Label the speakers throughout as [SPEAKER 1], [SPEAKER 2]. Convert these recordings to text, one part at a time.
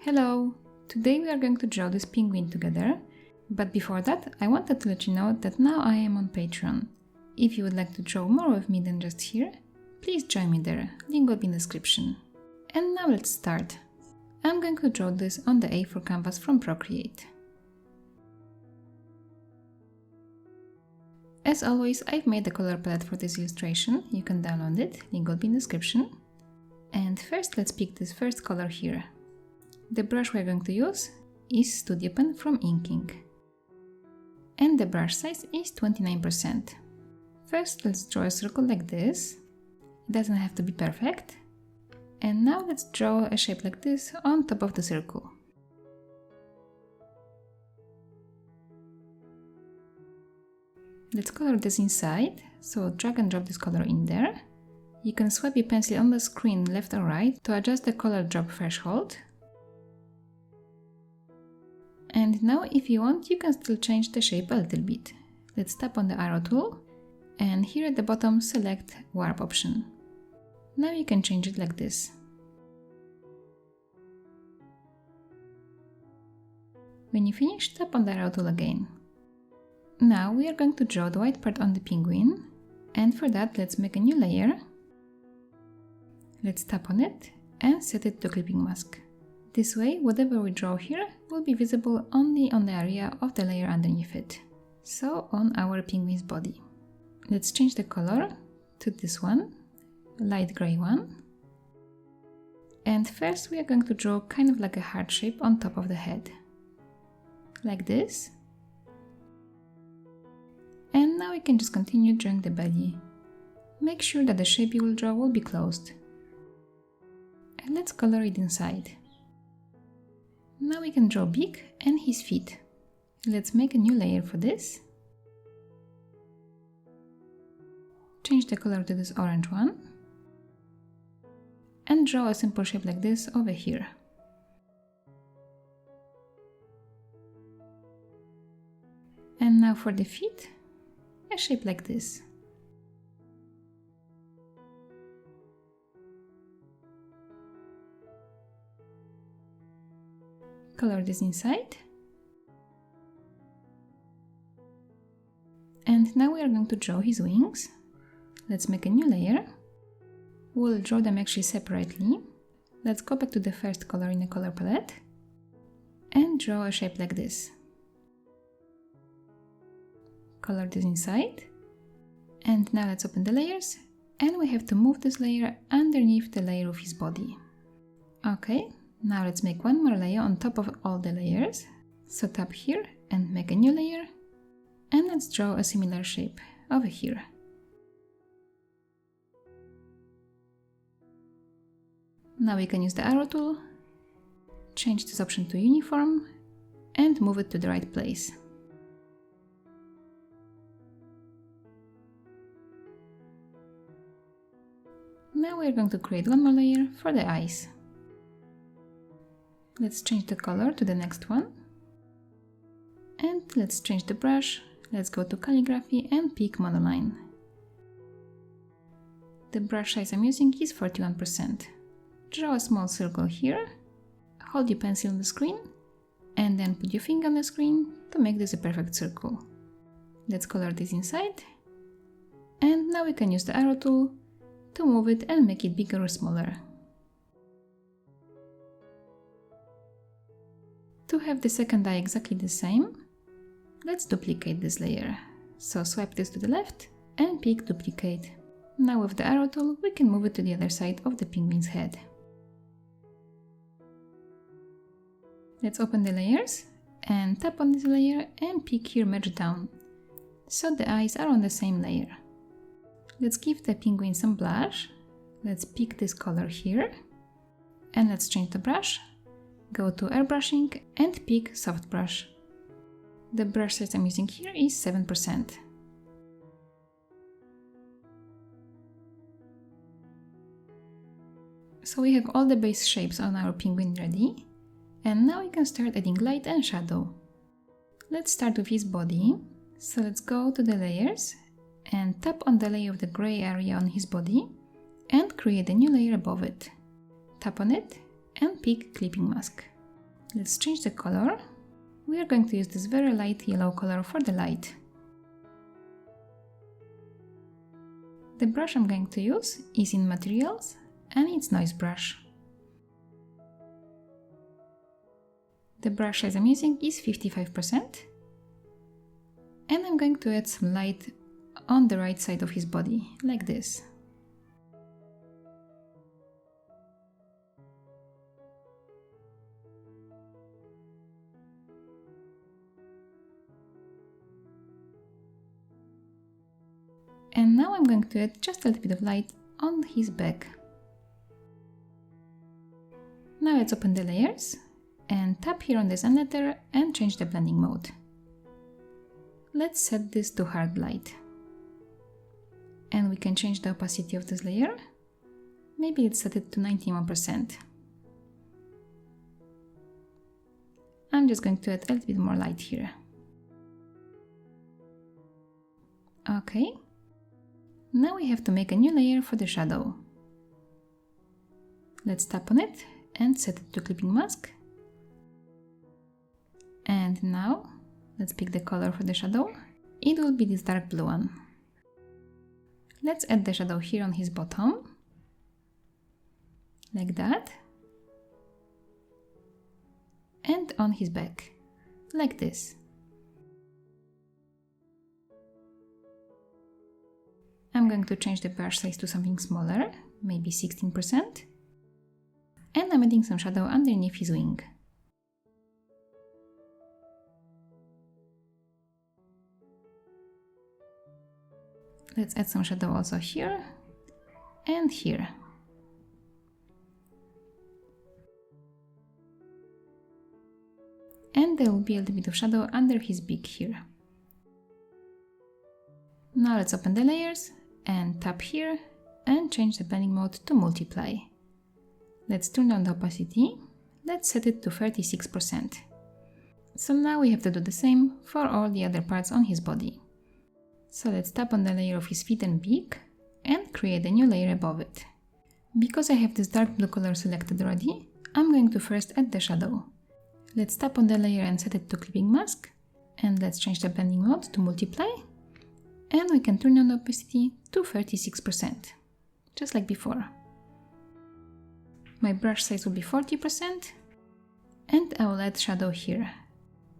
[SPEAKER 1] Hello! Today we are going to draw this penguin together, but before that I wanted to let you know that now I am on Patreon. If you would like to draw more with me than just here, please join me there, link will be in the description. And now let's start. I'm going to draw this on the A4 canvas from Procreate. As always, I've made the color palette for this illustration, you can download it, link will be in the description. And first let's pick this first color here. The brush we're going to use is Studio Pen from Inking. And the brush size is 29%. First let's draw a circle like this. It doesn't have to be perfect. And now let's draw a shape like this on top of the circle. Let's color this inside, so drag and drop this color in there. You can swipe your pencil on the screen left or right to adjust the color drop threshold. And now if you want, you can still change the shape a little bit. Let's tap on the arrow tool and here at the bottom select warp option. Now you can change it like this. When you finish, tap on the arrow tool again. Now we are going to draw the white part on the penguin, and for that let's make a new layer. Let's tap on it and set it to clipping mask. This way, whatever we draw here will be visible only on the area of the layer underneath it. So on our penguin's body. Let's change the color to this one, light gray one. And first we are going to draw kind of like a heart shape on top of the head. Like this. And now we can just continue drawing the belly. Make sure that the shape you will draw will be closed. And let's color it inside. Now we can draw Beak and his feet. Let's make a new layer for this. Change the color to this orange one. And draw a simple shape like this over here. And now for the feet, a shape like this. Color this inside. And now we are going to draw his wings. Let's make a new layer. We'll draw them actually separately. Let's go back to the first color in the color palette and draw a shape like this. Color this inside. And now let's open the layers and we have to move this layer underneath the layer of his body. Okay. Now let's make one more layer on top of all the layers. So tap here and make a new layer. And let's draw a similar shape over here. Now we can use the arrow tool, change this option to uniform and move it to the right place. Now we are going to create one more layer for the eyes. Let's change the color to the next one. And let's change the brush. Let's go to calligraphy and pick monoline. The brush size I'm using is 41%. Draw a small circle here. Hold your pencil on the screen and then put your finger on the screen to make this a perfect circle. Let's color this inside. And now we can use the arrow tool to move it and make it bigger or smaller. To have the second eye exactly the same, let's duplicate this layer. So swipe this to the left and pick duplicate. Now with the arrow tool we can move it to the other side of the penguin's head. Let's open the layers and tap on this layer and pick here merge down. So the eyes are on the same layer. Let's give the penguin some blush. Let's pick this color here. And let's change the brush. Go to airbrushing and pick soft brush. The brush size I'm using here is 7%. So we have all the base shapes on our penguin ready. And now we can start adding light and shadow. Let's start with his body. So let's go to the layers and tap on the layer of the gray area on his body and create a new layer above it. Tap on it and pick clipping mask. Let's change the color. We are going to use this very light yellow color for the light. The brush I'm going to use is in Materials and it's Noise Brush. The brush size I'm using is 55%. And I'm going to add some light on the right side of his body, like this. And now I'm going to add just a little bit of light on his back. Now let's open the layers and tap here on the sun letter and change the blending mode. Let's set this to hard light. And we can change the opacity of this layer. Maybe let's set it to 91%. I'm just going to add a little bit more light here. Okay. Now we have to make a new layer for the shadow. Let's tap on it and set it to clipping mask. And now, let's pick the color for the shadow. It will be this dark blue one. Let's add the shadow here on his bottom. Like that. And on his back. Like this. I'm going to change the brush size to something smaller, maybe 16%. And I'm adding some shadow underneath his wing. Let's add some shadow also here and here. And there will be a little bit of shadow under his beak here. Now let's open the layers and tap here and change the blending mode to multiply. Let's turn down the opacity. Let's set it to 36%. So now we have to do the same for all the other parts on his body. So let's tap on the layer of his feet and beak and create a new layer above it. Because I have this dark blue color selected already, I'm going to first add the shadow. Let's tap on the layer and set it to clipping mask. And let's change the blending mode to multiply. And we can turn on the opacity to 36%, just like before. My brush size will be 40%, and I will add shadow here,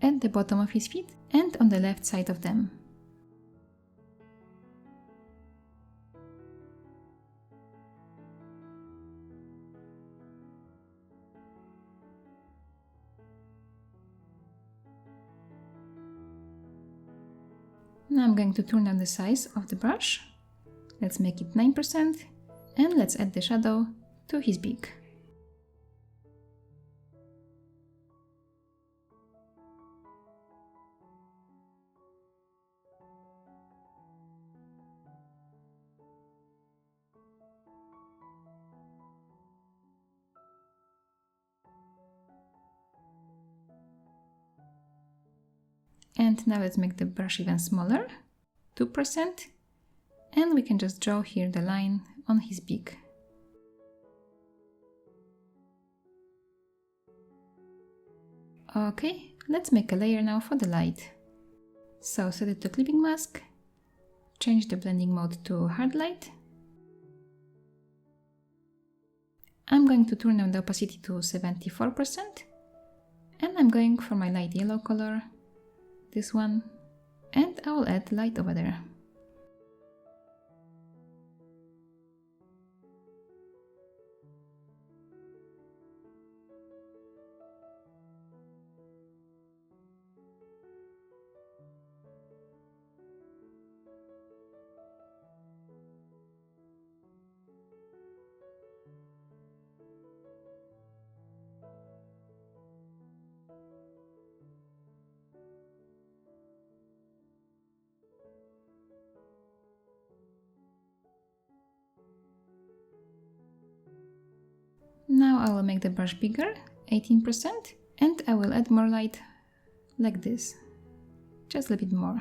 [SPEAKER 1] at the bottom of his feet and on the left side of them. Now I'm going to turn down the size of the brush. Let's make it 9% and let's add the shadow to his beak. And now let's make the brush even smaller, 2%, and we can just draw here the line on his beak. Okay, let's make a layer now for the light. So set it to clipping mask, change the blending mode to hard light. I'm going to turn down the opacity to 74%, and I'm going for my light yellow color, this one, and I will add light over there. Now I will make the brush bigger, 18%, and I will add more light like this, just a bit more.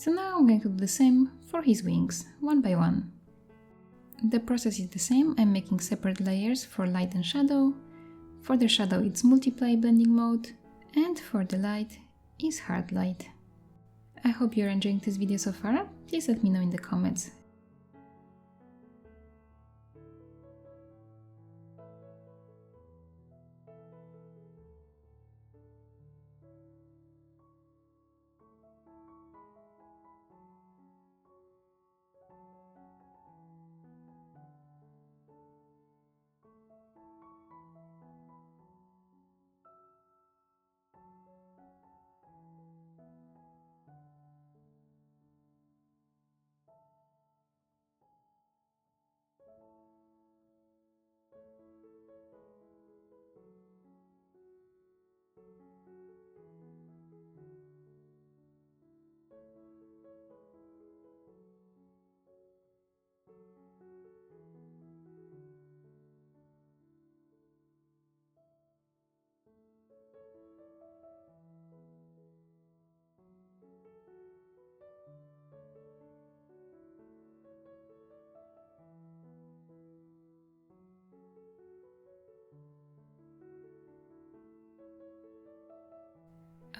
[SPEAKER 1] So now I'm going to do the same for his wings, one by one. The process is the same. I'm making separate layers for light and shadow. For the shadow it's multiply blending mode, and for the light is hard light. I hope you're enjoying this video so far. Please let me know in the comments.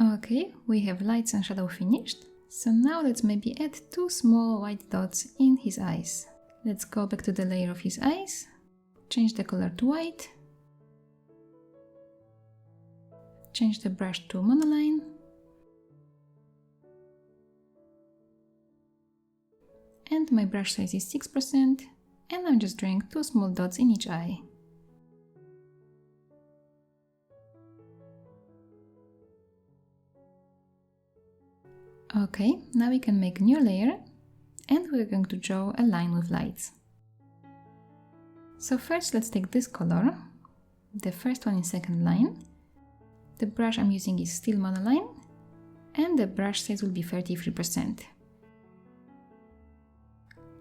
[SPEAKER 1] Okay, we have lights and shadow finished. So now let's maybe add 2 small white dots in his eyes. Let's go back to the layer of his eyes, change the color to white, change the brush to monoline, and my brush size is 6%, and I'm just drawing 2 small dots in each eye. Okay, now we can make a new layer, and we're going to draw a line with lights. So first let's take this color, the first one in second line. The brush I'm using is still monoline, and the brush size will be 33%.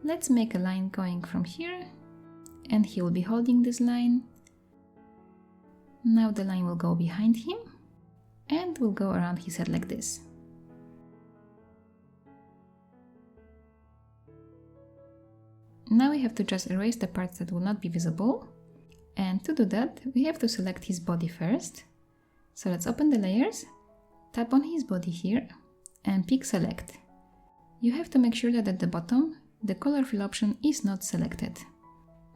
[SPEAKER 1] Let's make a line going from here, and he will be holding this line. Now the line will go behind him, and will go around his head like this. Now we have to just erase the parts that will not be visible, and to do that we have to select his body first. So let's open the layers, tap on his body here, and pick select. You have to make sure that at the bottom the color fill option is not selected.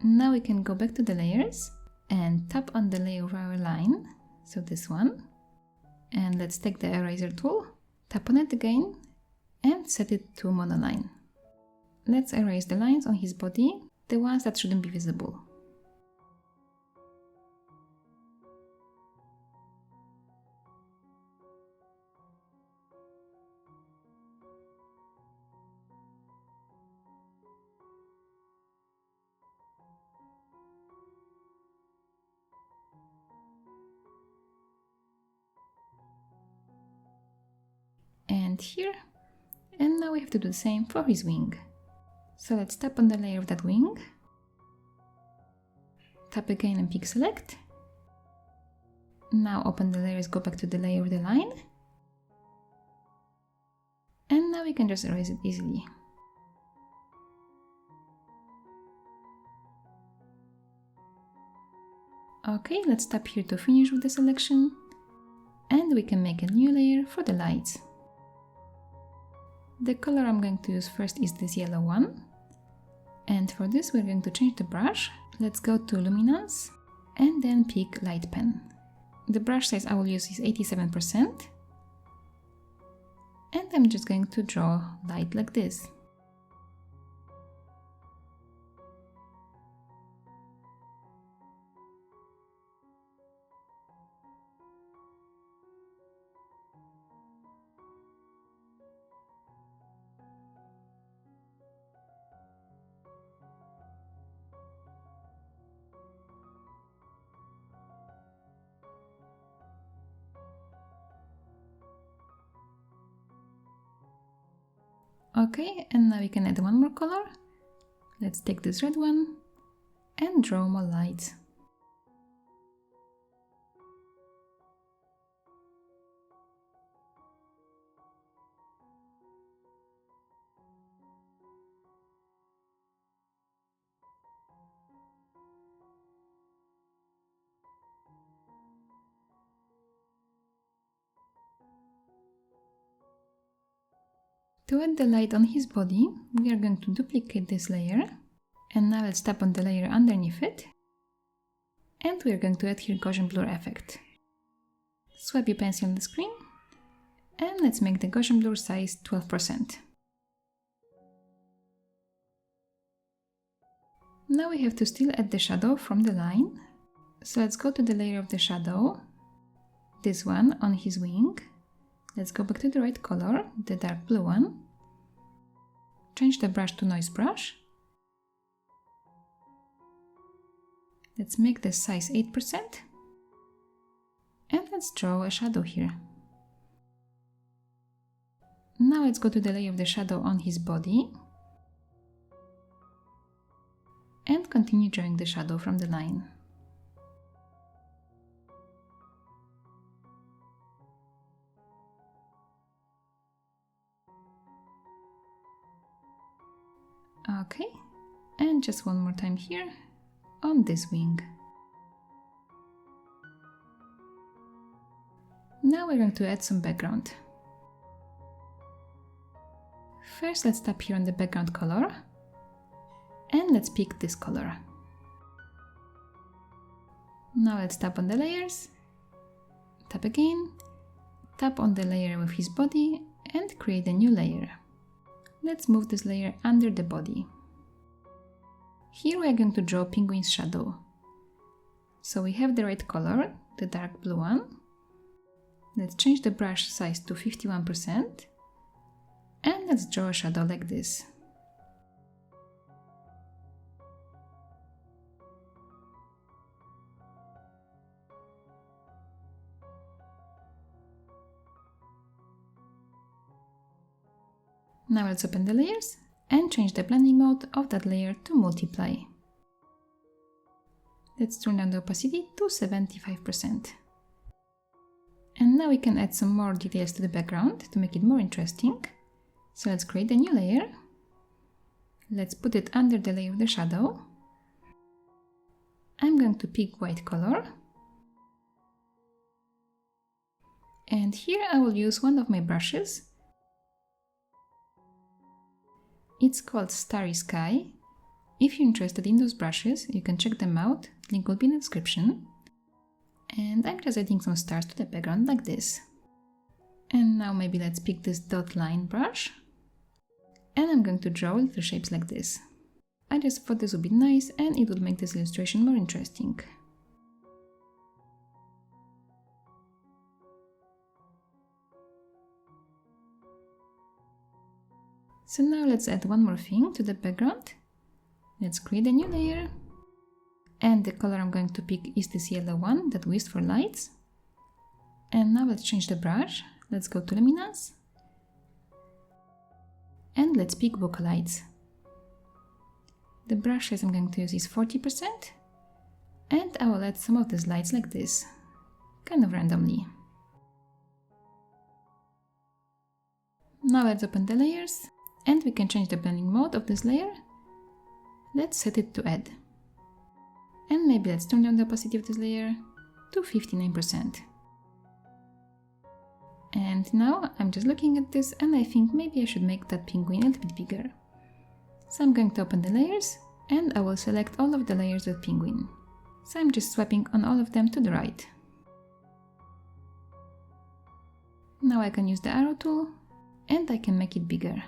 [SPEAKER 1] Now we can go back to the layers and tap on the layer of our line, so this one, and let's take the eraser tool, tap on it again, and set it to monoline. Let's erase the lines on his body, the ones that shouldn't be visible. And here, and now we have to do the same for his wing. So let's tap on the layer of that wing, tap again and pick select. Now open the layers, go back to the layer of the line, and now we can just erase it easily. Okay, let's tap here to finish with the selection, and we can make a new layer for the lights. The color I'm going to use first is this yellow one, and for this we're going to change the brush. Let's go to luminance and then pick light pen. The brush size I will use is 87%, and I'm just going to draw light like this. Okay, and now we can add one more color. Let's take this red one and draw more lights. To add the light on his body, we are going to duplicate this layer, and now let's tap on the layer underneath it, and we are going to add here Gaussian blur effect. Swipe your pencil on the screen, and let's make the Gaussian blur size 12%. Now we have to still add the shadow from the line, so let's go to the layer of the shadow, this one on his wing. Let's go back to the right color, the dark blue one. Change the brush to noise brush. Let's make the size 8%. And let's draw a shadow here. Now let's go to the layer of the shadow on his body. And continue drawing the shadow from the line. Okay, and just one more time here on this wing. Now we're going to add some background. First, let's tap here on the background color, and let's pick this color. Now let's tap on the layers, tap again, tap on the layer with his body, and create a new layer. Let's move this layer under the body. Here we are going to draw penguin's shadow. So we have the right color, the dark blue one. Let's change the brush size to 51%. And let's draw a shadow like this. Now let's open the layers and change the blending mode of that layer to multiply. Let's turn down the opacity to 75%. And now we can add some more details to the background to make it more interesting. So let's create a new layer. Let's put it under the layer of the shadow. I'm going to pick white color. And here I will use one of my brushes. It's called Starry Sky. If you're interested in those brushes, you can check them out, link will be in the description. And I'm just adding some stars to the background like this. And now maybe let's pick this dot line brush. And I'm going to draw little shapes like this. I just thought this would be nice and it would make this illustration more interesting. So now let's add one more thing to the background. Let's create a new layer. And the color I'm going to pick is this yellow one that we used for lights. And now let's change the brush. Let's go to luminance. And let's pick bokeh lights. The brush size I'm going to use is 40%. And I will add some of these lights like this, kind of randomly. Now let's open the layers. And we can change the blending mode of this layer. Let's set it to add. And maybe let's turn down the opacity of this layer to 59%. And now I'm just looking at this and I think maybe I should make that penguin a little bit bigger. So I'm going to open the layers and I will select all of the layers with penguin. So I'm just swiping on all of them to the right. Now I can use the arrow tool and I can make it bigger.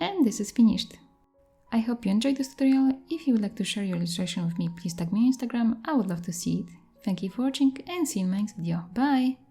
[SPEAKER 1] And this is finished. I hope you enjoyed this tutorial. If you would like to share your illustration with me, please tag me on Instagram. I would love to see it. Thank you for watching and see you in my next video. Bye!